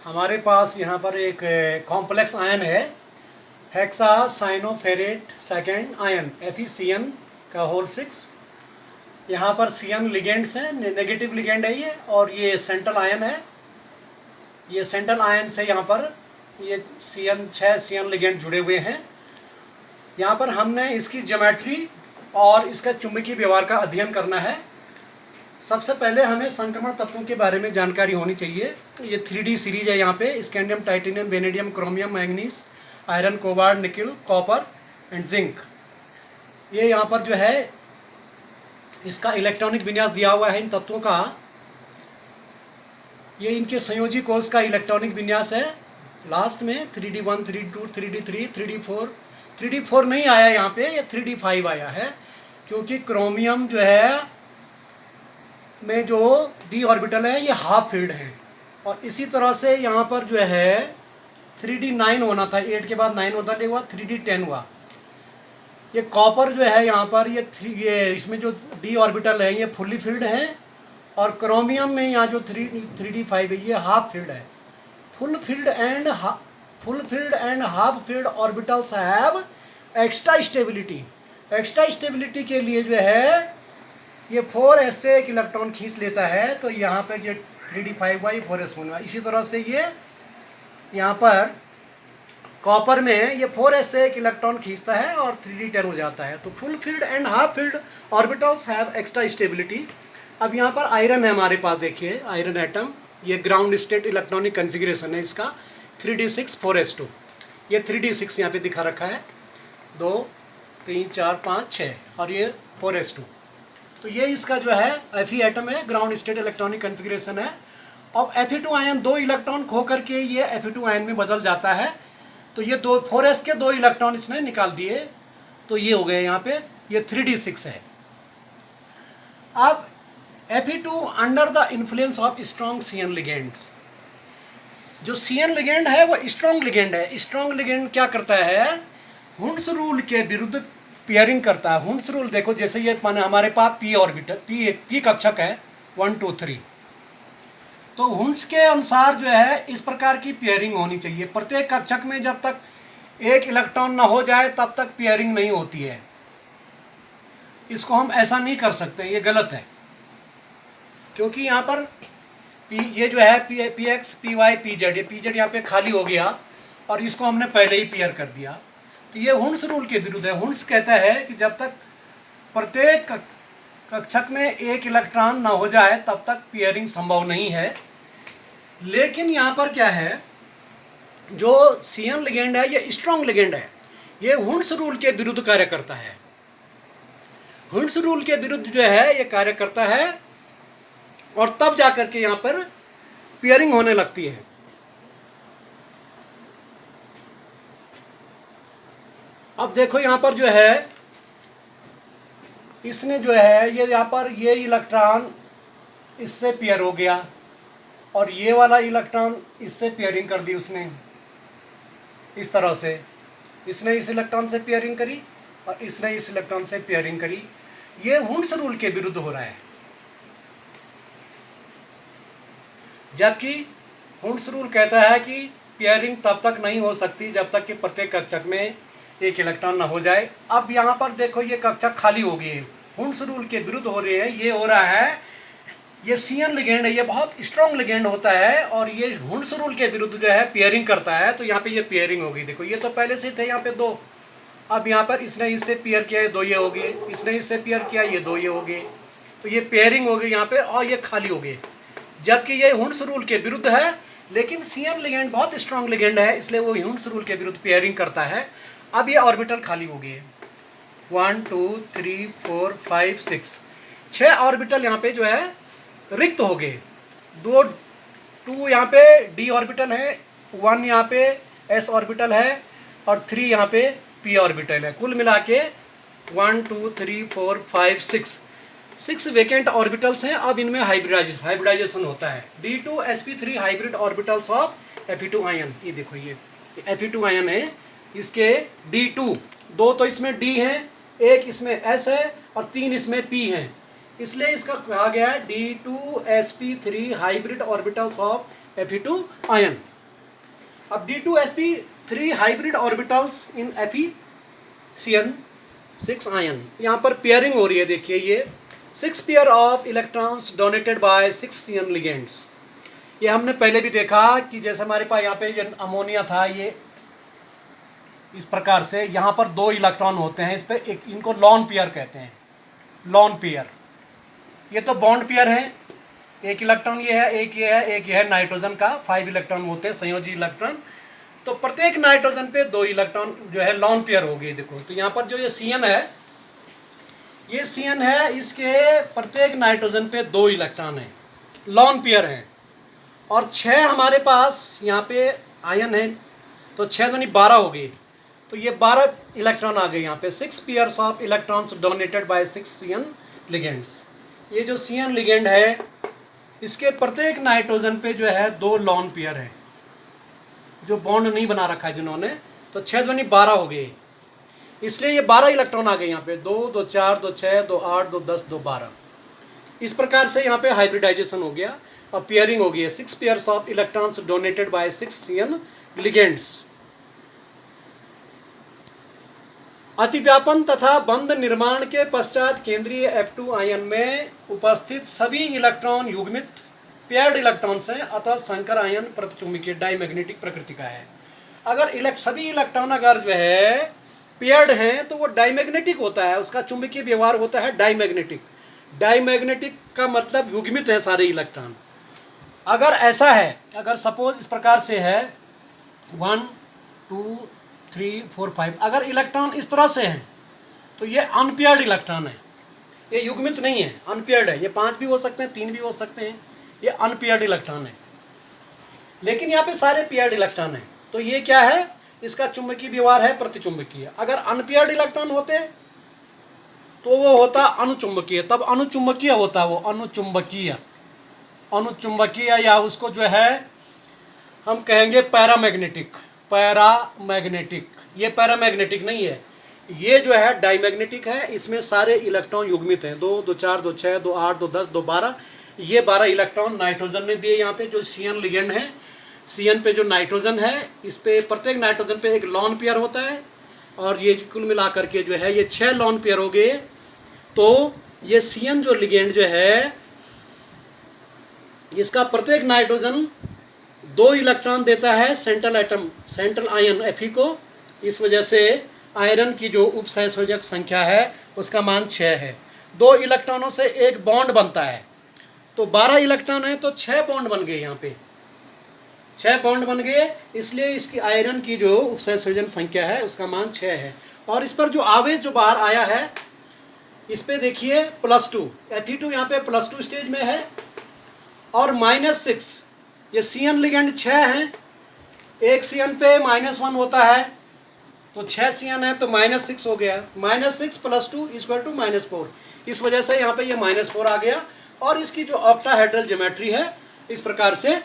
हमारे पास यहाँ पर एक कॉम्प्लेक्स आयन है, हेक्सा साइनोफेरेट सेकेंड आयन FeCN का होल 6। यहाँ पर CN लिगेंड्स हैं, नेगेटिव लिगेंड है ये, और ये सेंट्रल आयन है। ये सेंट्रल आयन से यहाँ पर ये छः CN लिगेंड जुड़े हुए हैं। यहाँ पर हमने इसकी ज्योमेट्री और इसका चुंबकीय व्यवहार का अध्ययन करना है। सबसे पहले हमें संक्रमण तत्वों के बारे में जानकारी होनी चाहिए। ये 3D सीरीज है। यहाँ पे scandium, titanium, vanadium, chromium, manganese, iron, cobalt, निकल, कॉपर एंड जिंक। ये यहाँ पर जो है इसका इलेक्ट्रॉनिक विन्यास दिया हुआ है इन तत्वों का। ये इनके संयोजी कोष का इलेक्ट्रॉनिक विन्यास है। लास्ट में 3D1, 3D2, 3D3, 3D4, 3D4 नहीं आया यहाँ पे, ये 3D5 आया है, क्योंकि क्रोमियम जो है में जो d ऑर्बिटल है ये हाफ फील्ड है। और इसी तरह से यहाँ पर जो है 3D9 होना था, 8 के बाद 9 होता हुआ 3D10 हुआ। ये कॉपर जो है यहाँ पर ये इसमें जो d ऑर्बिटल है ये फुल्ली फील्ड है, और क्रोमियम में यहाँ जो 3D5 है ये हाफ फील्ड है। Full field and half field orbitals have extra stability. Extra stability के लिए जो है ये 4s से एक इलेक्ट्रॉन खींच लेता है, तो यहाँ पर ये 3D5 हुआ, ये 4s होना। इसी तरह से ये यहाँ पर कॉपर में ये 4s से एक इलेक्ट्रॉन खींचता है और 3D10 हो जाता है। तो full field and half field orbitals have extra stability. अब यहाँ पर आयरन है हमारे पास, देखिए आयरन एटम, ये ग्राउंड स्टेट इलेक्ट्रॉनिक कन्फिग्रेशन है इसका 3D6 4s2। ये 3D6 यहाँ पे दिखा रखा है, 2 3 4 5 6, और ये 4s2। तो ये इसका जो है Fe एटम है, ग्राउंड स्टेट इलेक्ट्रॉनिक कन्फिग्रेशन है। अब Fe2 आयन 2 इलेक्ट्रॉन खो करके ये Fe2 आयन में बदल जाता है। तो ये 4s के 2 इलेक्ट्रॉन इसने निकाल दिए, तो ये हो गए यहाँ पे, ये 3D6 है। अब Fe2 under the influence of strong CN ligands. जो CN लिगेंड है वो स्ट्रॉन्ग लिगेंड है। स्ट्रॉन्ग लिगेंड क्या करता है, हुंड्स रूल के विरुद्ध पेयरिंग करता है। हुंड्स रूल देखो, जैसे ये माने हमारे पास p ऑर्बिटल p कक्षक है 1 2 3, तो हुंड्स के अनुसार जो है इस प्रकार की पेयरिंग होनी चाहिए। प्रत्येक कक्षक में जब तक एक इलेक्ट्रॉन ना हो जाए तब तक पेयरिंग नहीं होती है। इसको हम ऐसा नहीं कर सकते, ये गलत है, क्योंकि यहाँ पर ये जो है px py pz, ये pz यहाँ पे खाली हो गया और इसको हमने पहले ही पेयर कर दिया। तो ये हुंड्स रूल के विरुद्ध है। हुंड्स कहता है कि जब तक प्रत्येक कक्षक में एक इलेक्ट्रॉन ना हो जाए तब तक पेयरिंग संभव नहीं है। लेकिन यहाँ पर क्या है, जो CN लिगेंड है ये स्ट्रॉन्ग लिगेंड है, ये हुंड्स रूल के विरुद्ध कार्य करता है। हुंड्स रूल के विरुद्ध जो है ये कार्य करता है, और तब जाकर के यहाँ पर पेयरिंग होने लगती है। अब देखो यहाँ पर जो है इसने जो है ये यहाँ पर ये इलेक्ट्रॉन इससे पेयर हो गया, और ये वाला इलेक्ट्रॉन इससे पेयरिंग कर दी उसने। इस तरह से इसने इस इलेक्ट्रॉन से पेयरिंग करी और इसने इस इलेक्ट्रॉन से पेयरिंग करी। ये हुंड्स रूल के विरुद्ध हो रहा है। जबकि हुंड्स रूल कहता है कि पेयरिंग तब तक नहीं हो सकती जब तक कि प्रत्येक कक्षक में एक इलेक्ट्रॉन ना हो जाए। अब यहाँ पर देखो ये कक्षक खाली हो गई है, हुंड्स रूल के विरुद्ध हो रही है। ये हो रहा है, ये CN लिगेंड है, ये बहुत स्ट्रॉन्ग लिगेंड होता है, और ये हुंड्स रूल के विरुद्ध जो है पेयरिंग करता है। तो यहाँ पे ये पेयरिंग हो गई। देखो ये तो पहले से थे यहाँ पे 2, अब यहाँ पर इसने इससे पेयर किया, ये 2 ये हो गए, इसने इससे पेयर किया, ये 2 ये हो गए। तो ये पेयरिंग हो गई यहाँ पे, और ये खाली हो गए। जबकि ये हुंड्स रूल के विरुद्ध है, लेकिन CN लिगेंड बहुत स्ट्रॉन्ग लिगेंड है, इसलिए वो हुंड्स रूल के विरुद्ध पेयरिंग करता है। अब ये ऑर्बिटल खाली हो गए, 1 2 3 4 5 6, 6 ऑर्बिटल यहाँ पे जो है रिक्त हो गए। 2 यहाँ पे d ऑर्बिटल है, 1 यहाँ पे s ऑर्बिटल है, और 3 यहाँ पे p ऑर्बिटल है। कुल मिला के 1 2 3 4 5 6 वेकेंट ऑर्बिटल्स हैं। अब इनमें हाइब्रिडाइजेशन होता है। D2sp3 hybrid orbitals of Fe2 ion. ये देखो ये Fe2 आयन है, इसके D2, 2 तो इसमें D है, 1 इसमें S है, और 3 इसमें P है। इसलिए इसका कहा गया है D2sp3 hybrid orbitals of Fe2 ion. अब D2sp3 हाइब्रिड ऑर्बिटल्स इन FeCN6 आयन, यहाँ पर पेयरिंग हो रही है। देखिए ये 6 pair of electrons donated by 6 CN ligands. ये हमने पहले भी देखा कि जैसे हमारे पास यहाँ पे ये अमोनिया था, ये इस प्रकार से यहाँ पर 2 इलेक्ट्रॉन होते हैं, इस पे एक, इनको लॉन पेयर कहते हैं, लॉन पेयर। ये तो बॉन्ड पेयर है, एक इलेक्ट्रॉन ये है, एक ये है, एक ये है नाइट्रोजन का, 5 इलेक्ट्रॉन होते हैं संयोजी इलेक्ट्रॉन। तो प्रत्येक नाइट्रोजन पे 2 इलेक्ट्रॉन जो है लॉन पेयर हो गए। देखो तो यहाँ पर जो ये CN है, ये CN है, इसके प्रत्येक नाइट्रोजन पे 2 इलेक्ट्रॉन है, लॉन पेयर हैं। और 6 हमारे पास यहाँ पे आयन है, तो 6 यानी 12 हो गए। तो ये 12 इलेक्ट्रॉन आ गए यहाँ पे। 6 pairs of electrons donated by 6 CN ligands. ये जो CN लिगेंड है, इसके प्रत्येक नाइट्रोजन पे जो है 2 लॉन पेयर है, जो बॉन्ड नहीं बना रखा है जिन्होंने। तो 6 यानी 12 हो गए, इसलिए ये 12 इलेक्ट्रॉन आ गए यहाँ पे। 2 2 4 2 6 2 8 2 10 2 12। इस प्रकार से यहाँ पे हाइब्रिडाइजेशन हो गया और पेयरिंग हो गई है। 6 pairs of electrons donated by 6 CN ligands. अतिव्यापन तथा बंध निर्माण के पश्चात केंद्रीय F2 आयन में उपस्थित सभी इलेक्ट्रॉन युग्मित पेयर्ड इलेक्ट्रॉन्स हैं, अतः संकर आयन प्रतिचुंबकीय डाइमैग्नेटिक प्रकृति का है। अगर सभी इलेक्ट्रॉन अगर जो है पेयर्ड हैं तो वो डाइमैग्नेटिक होता है, उसका चुंबकीय व्यवहार होता है डाइमैग्नेटिक। डाइमैग्नेटिक का मतलब युग्मित है सारे इलेक्ट्रॉन। अगर ऐसा है, अगर सपोज इस प्रकार से है 1 2 3 4 5, अगर इलेक्ट्रॉन इस तरह से हैं तो ये अनपेयर्ड इलेक्ट्रॉन है, ये युग्मित नहीं है, अनपेयर्ड है। ये 5 भी हो सकते हैं, 3 भी हो सकते हैं, ये अनपेयर्ड इलेक्ट्रॉन है। लेकिन यहाँ पे सारे पेयर्ड इलेक्ट्रॉन हैं, तो ये क्या है, इसका चुंबकीय व्यवहार है प्रतिचुंबकीय। अगर अनपेयर्ड इलेक्ट्रॉन होते तो वो होता अनुचुंबकीय, तब अनुचुंबकीय होता वो, अनुचुंबकीय या उसको जो है हम कहेंगे पैरामैग्नेटिक। पैरामैग्नेटिक, ये पैरामैग्नेटिक नहीं है, ये जो है डाइमैग्नेटिक है। इसमें सारे इलेक्ट्रॉन युग्मित हैं, 2 2 4 2 6 2 8 2 10 2 12। ये 12 इलेक्ट्रॉन नाइट्रोजन ने दिए यहाँ पे, जो CN लिगेंड है। CN पे जो नाइट्रोजन है, इस पे प्रत्येक नाइट्रोजन पे एक लॉन पेयर होता है, और ये कुल मिलाकर के जो है ये 6 लॉन पेयर हो गए। तो ये CN जो लिगेंड जो है, इसका प्रत्येक नाइट्रोजन 2 इलेक्ट्रॉन देता है central atom, central ion Fe को। इस वजह से आयरन की जो उपसहसंयोजक संख्या है उसका मान 6 है। 2 इलेक्ट्रॉनों से एक बॉन्ड बनता है, तो 12 इलेक्ट्रॉन है तो 6 बॉन्ड बन गए, यहाँ पे 6 बॉन्ड बन गए, इसलिए इसकी आयरन की जो उपसहसंयोजन संख्या है उसका मान 6 है। और इस पर जो आवेश जो बाहर आया है, इस पे देखिए +2, Fe2 यहाँ पे +2 स्टेज में है, और -6। ये CN लिगेंड 6 हैं, एक CN पे -1 होता है, तो 6 CN है तो -6 हो गया। -6 + 2 = -4। इस वजह से यहाँ पे ये -4 आ गया। और इसकी जो ऑक्टाहेड्रल ज्योमेट्री है इस प्रकार से